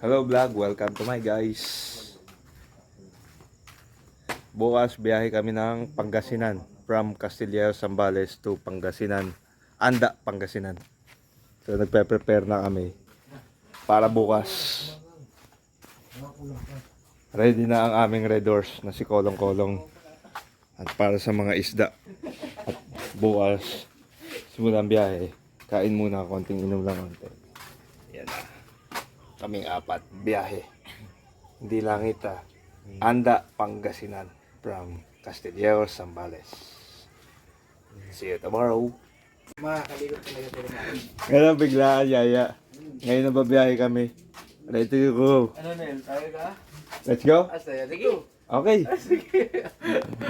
Hello vlog, welcome to my guys. Bukas biyahe kami ng Pangasinan. From Castillejo, Zambales to Pangasinan. Anda, Pangasinan. So nagpe-prepare na kami para bukas. Ready na ang aming Red Horse na si Kolong Kolong. At para sa mga isda. At bukas, simulan biyahe. Kain muna, konting inom lang konti. Yan na. Kaming apat, biyahe. Hindi lang ita. Anda, Pangasinan. From Castillejo, Zambales. See you tomorrow. Makakaligot talaga tayo namin. Ngayon biglaan, yaya. Ngayon na babiyahe kami. Ready to go. Ano Nel? Tayo ka? Let's go. Saya. Sige. Okay. Sige.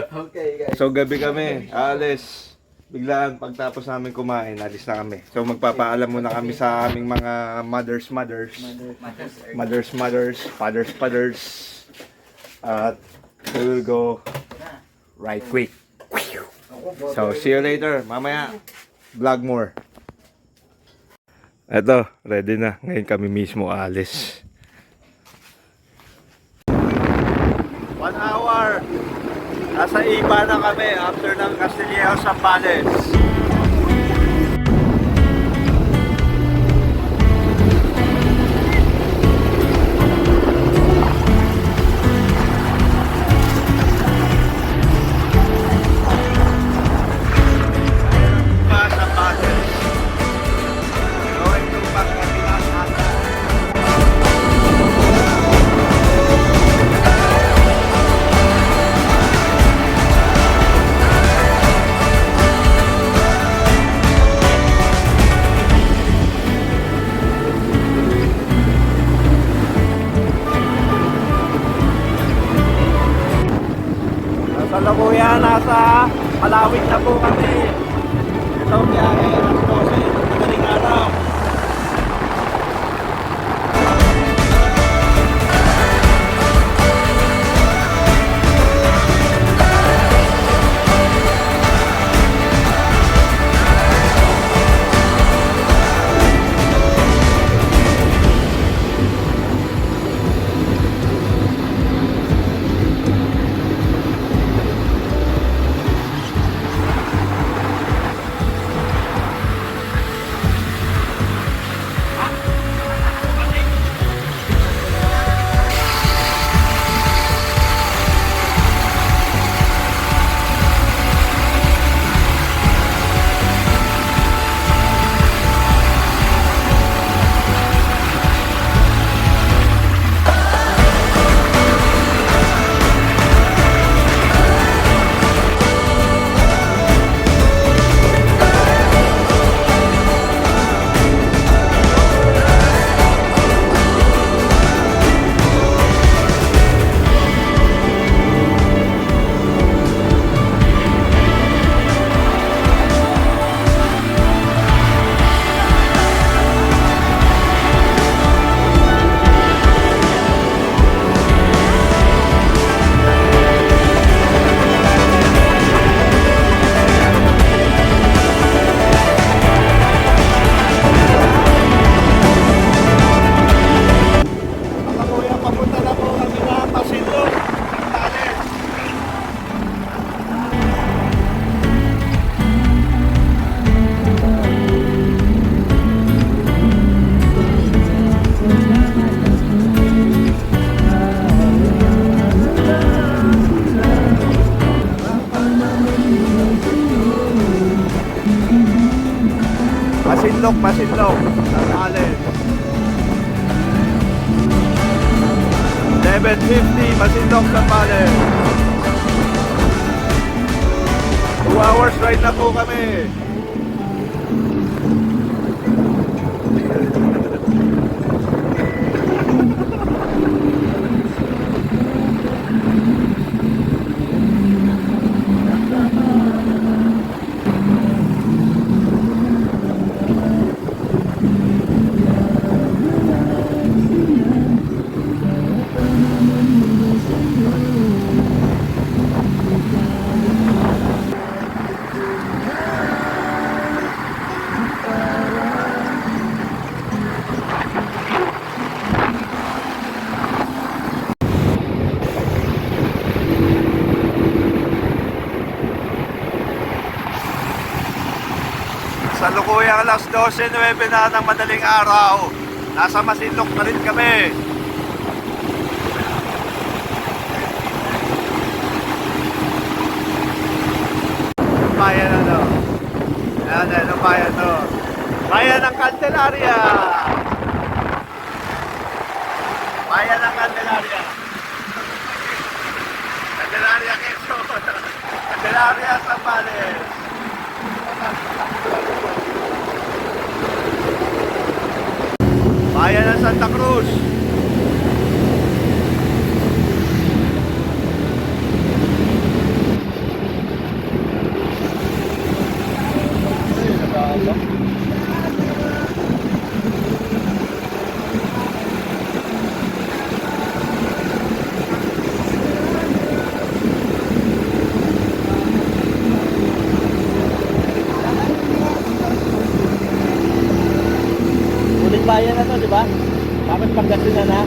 Okay guys. So gabi kami, aalis. Biglaan pagtapos namin kumain, alis na kami. So magpapaalam muna kami sa aming mga mothers. Fathers. At we will go right quick. So see you later. Mamaya, vlog more. Eto, ready na. Ngayon kami mismo aalis. 1 hour. Nasa iba na kami after ng Castillejo, Zambales. Kasalukuyan, nasa Palawig na po kami. Ito ang biyahe, alas 12, madaling araw. Masinlok, Zambales. 11:50, Masinlok, Zambales. 2 hours ride na po kami. Uy, ang alas 12:09 na ng madaling araw. Nasa Masinloc na rin kami. Bayan ano? Ano bayan to? Bayan ng Candelaria. Bayan ng Candelaria. Candelaria Quezon. Candelaria Zambales. Bayan ng Santa Cruz. Uling bayan na to, di ba? Dapat Pangasinan na.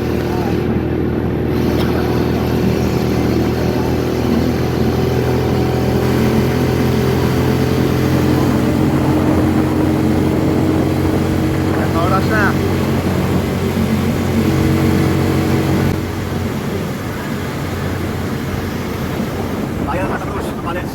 Anong oras na? Bayan ng Santa Cruz, Zambales.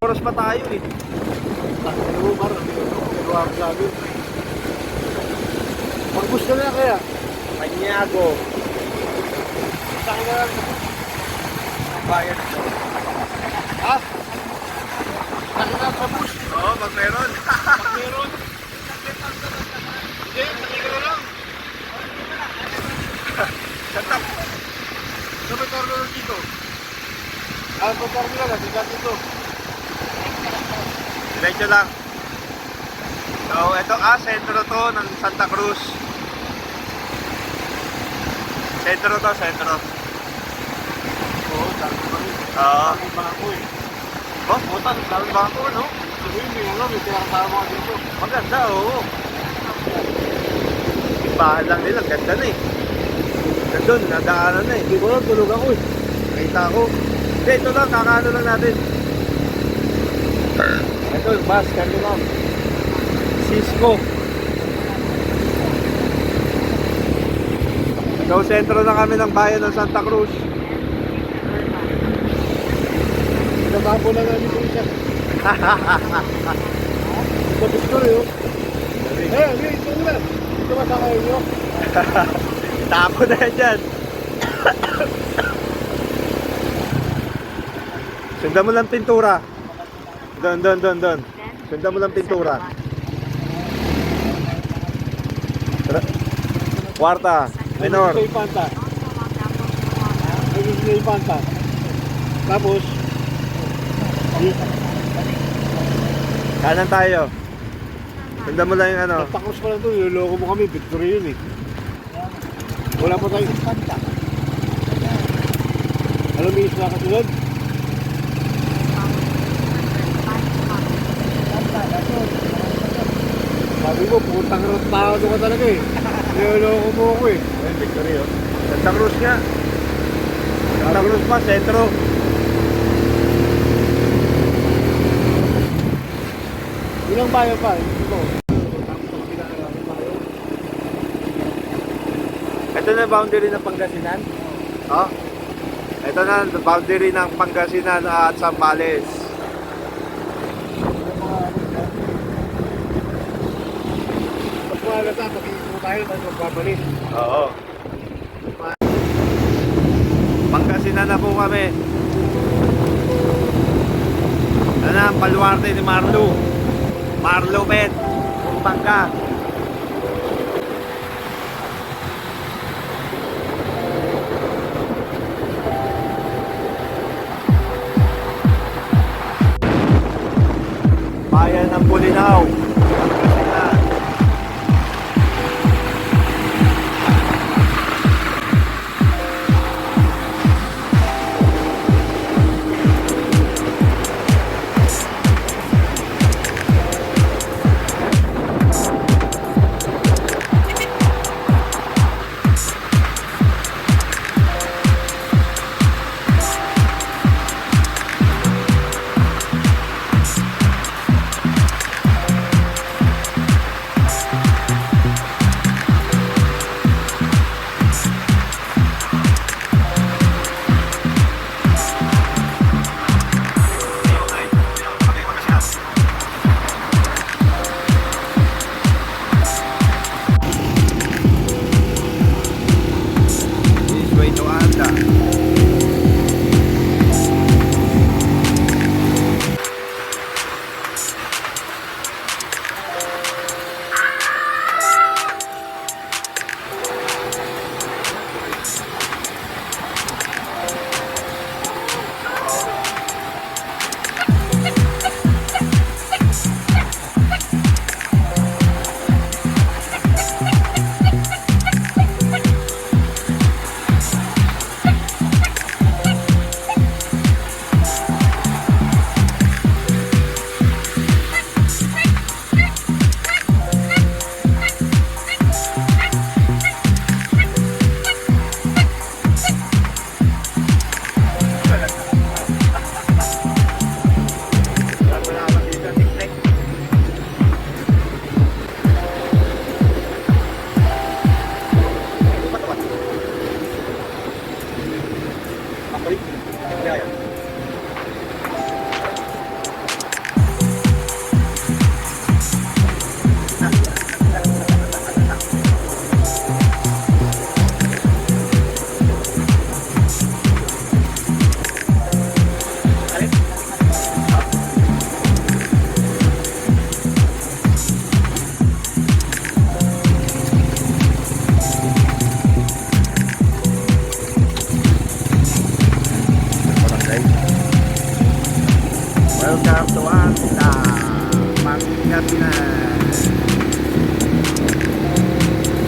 Oras pa tayo eh. Pag-bus ka na kaya? Panyago. Saan na lang? Bayan. Ha? Saan na sa bus? Oo, pag meron. Meron? Hindi, sakay ka lang. Santa. Sabay terminal dito. Sa terminal na, dito dito. Diretso lang. So, ito sentro to ng Santa Cruz. Sentro to, sentro. Oo, dami pa rin. Oo. Dami bangko eh. Oh, puta, dami bangko, no? Sabihin, may alam, may tinatama ka dito. Maganda, oo. Yung bahay lang nila, ganda na eh. Nandun, nadaanan na eh. Hindi ko lang, tulog ako eh. Nakita ko. Hindi, ito lang, kakaano lang natin. Ito, bus, kami lang. Cisco. So, sentro na kami ng bayan ng Santa Cruz. Nababo na namin yung isa. Sa picture yun. Ito na. Ito masakay nyo. Tapo na yan dyan. Sundan mo lang pintura. Doon. Sundan mo lang pintura. Kwarta, menor. May panta. May panta. Tapos, Kanan tayo. Sundan mo lang yung ano. takos pa lang ito. Niloloko mo kami. Victory yun eh. Wala pa tayong panta. Alam mo yung isla kasunod? Sabi mo, putang tao ka talaga eh. Niloloko mo ako eh. Ayun, Victory, oh. Santa Cruz nga. Santa Cruz pa, sentro. Ilang bayan pa? Ito. Ito na boundary ng Pangasinan. Oh. Ito na boundary ng Pangasinan at Zambales. Pag malata, pag-iisip mo tayo, tayo magbabalik. Oo. Pangasinan na po kami. Ano na ang baluarte ni Marlo. Marlo Bet. Pampanga. Bayan ng Bulinaw. Pangasinan.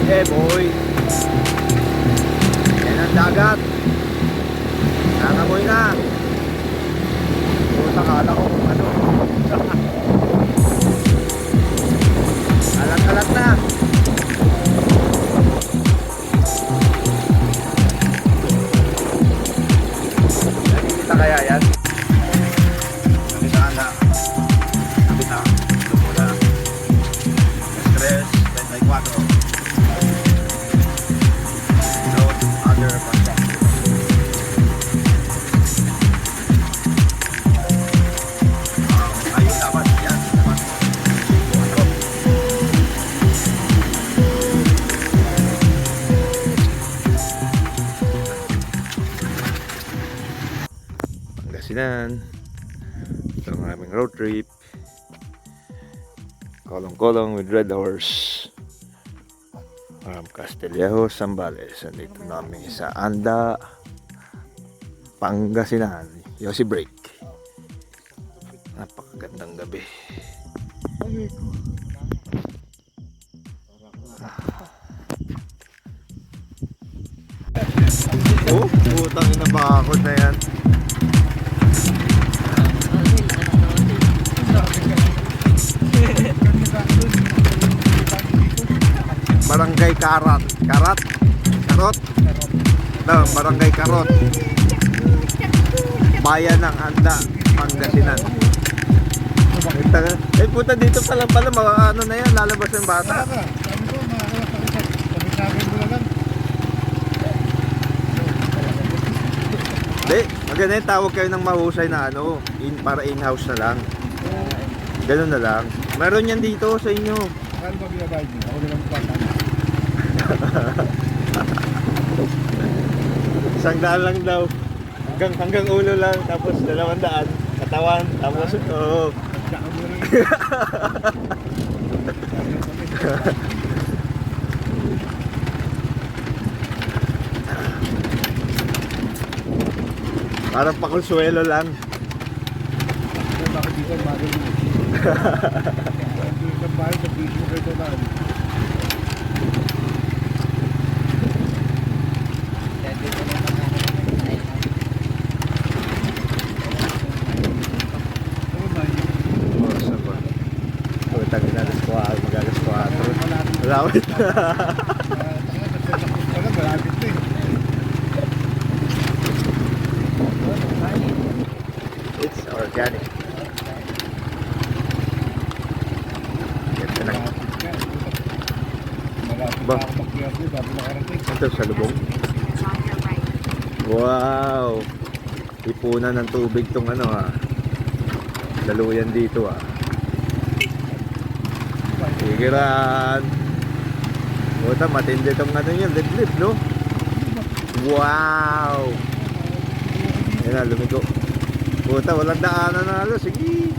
Eh boy, yan ang dagat. Nangamoy na. Puta, kala ko kung ano. Alat-alat na. Nakikita kaya yan? Nakita ka na. Nakita. Lumula. Stress 24. Note other contact. Ayun dapat yan. Dapat. Ano? Pangasinan. Ito ang aming road trip. Kolong-kolong with Red Horse. From Castillejo, Zambales. Andito namin sa Anda, Pangasinan. Yossi Break. Napakagandang gabi. Oh, putang ina, bakod na yan. Barangay Karat. Karat? Karot? No, Barangay Karot. Bayan ng Anda, Pangasinan. Eh puta, dito pala mga ano na yan, lalabas yung bata. Hindi, maganda yung tawag kayo ng mahusay na ano, para in-house na lang. Ganun na lang. Meron yan dito sa inyo. Kano ba binabayad niyo? Ako nilang patang. $100 lang daw. Hanggang ulo lang, tapos 200 katawan, tapos oo. Parang pakonsuelo lang. Bakit dito ang bagay mo? Dito ang bahay sa piso mo kayo lang. Malapit. Malapit na eh. It's organic. Ganda na. Malapit Ba? na ako makiyak doon bago nakarating. Ito sa lubong. Wow. Ipunan ng tubig tong ano ha. Laluyan dito ha. Sigiran. Puta, matindi tong ano niya, liblib, no? Wow! Ayan na, lumigo. Puta, walang daanan na halos. Sige!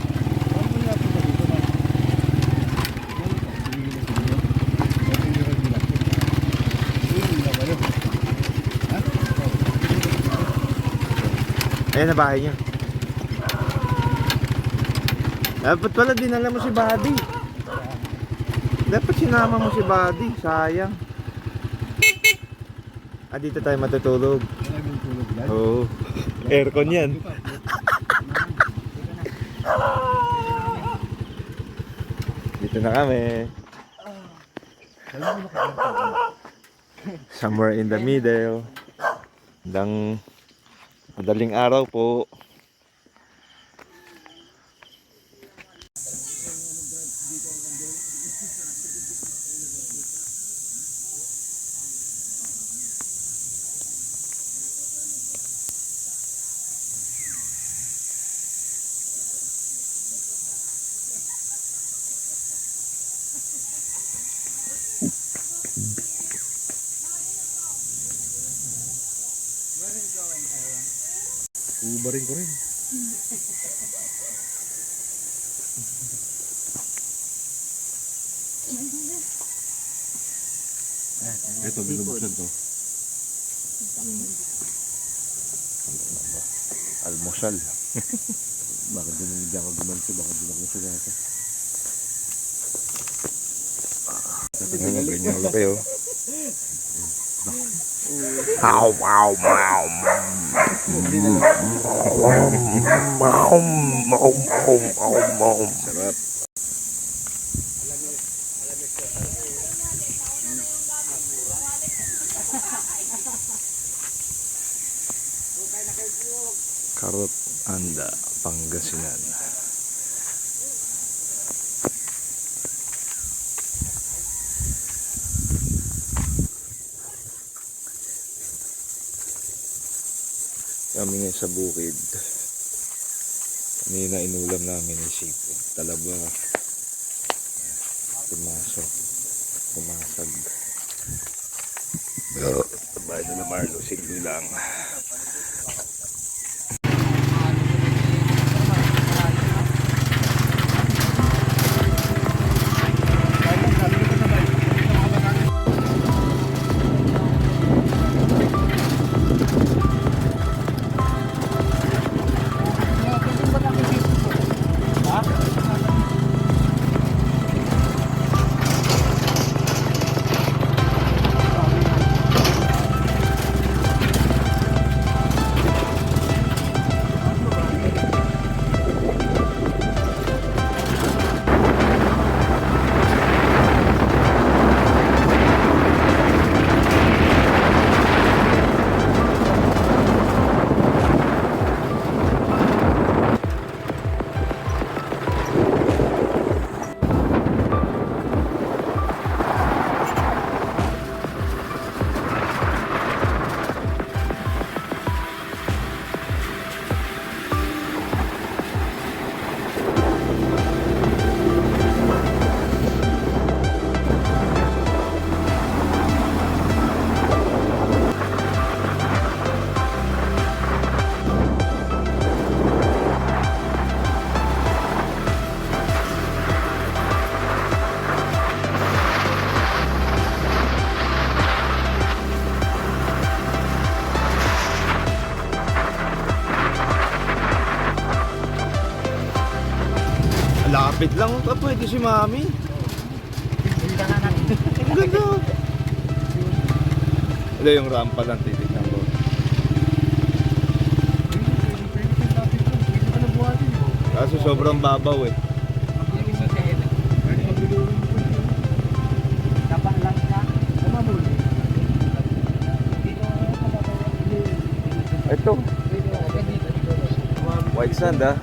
Ayan na bahay niya. Dapat pala dinala mo si Buddy. Dapat sinama mo si Buddy. Sayang. Ah, dito tayo matutulog. Oo. Aircon yan. Dito na kami. Somewhere in the middle. Madaling araw po. Ubarin ko rin. Ito, binubuksan to. Almusal. Bakit din hindi ako gumanti? Bakit din ako sinata? Tingnan mo, ganyan ako kayo. Wow, wow, wow. Sarap. Karot Anda, Pangasinan. Kami ngayon sa bukid. Kanina inulam namin yung sipon. Talaba. Pumasag. Tabay na Marlo. Sigli lang. Lapit lang ka, pwede si Mami. Ang ganda. Ito yung rampa lang, titignan ko. Kaso sobrang babaw eh. Ito. White sand ah.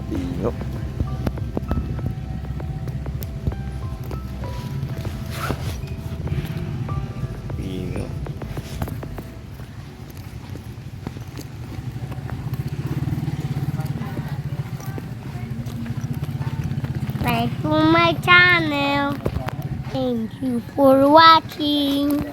Pino. Pino. Subscribe to my channel. Thank you for watching.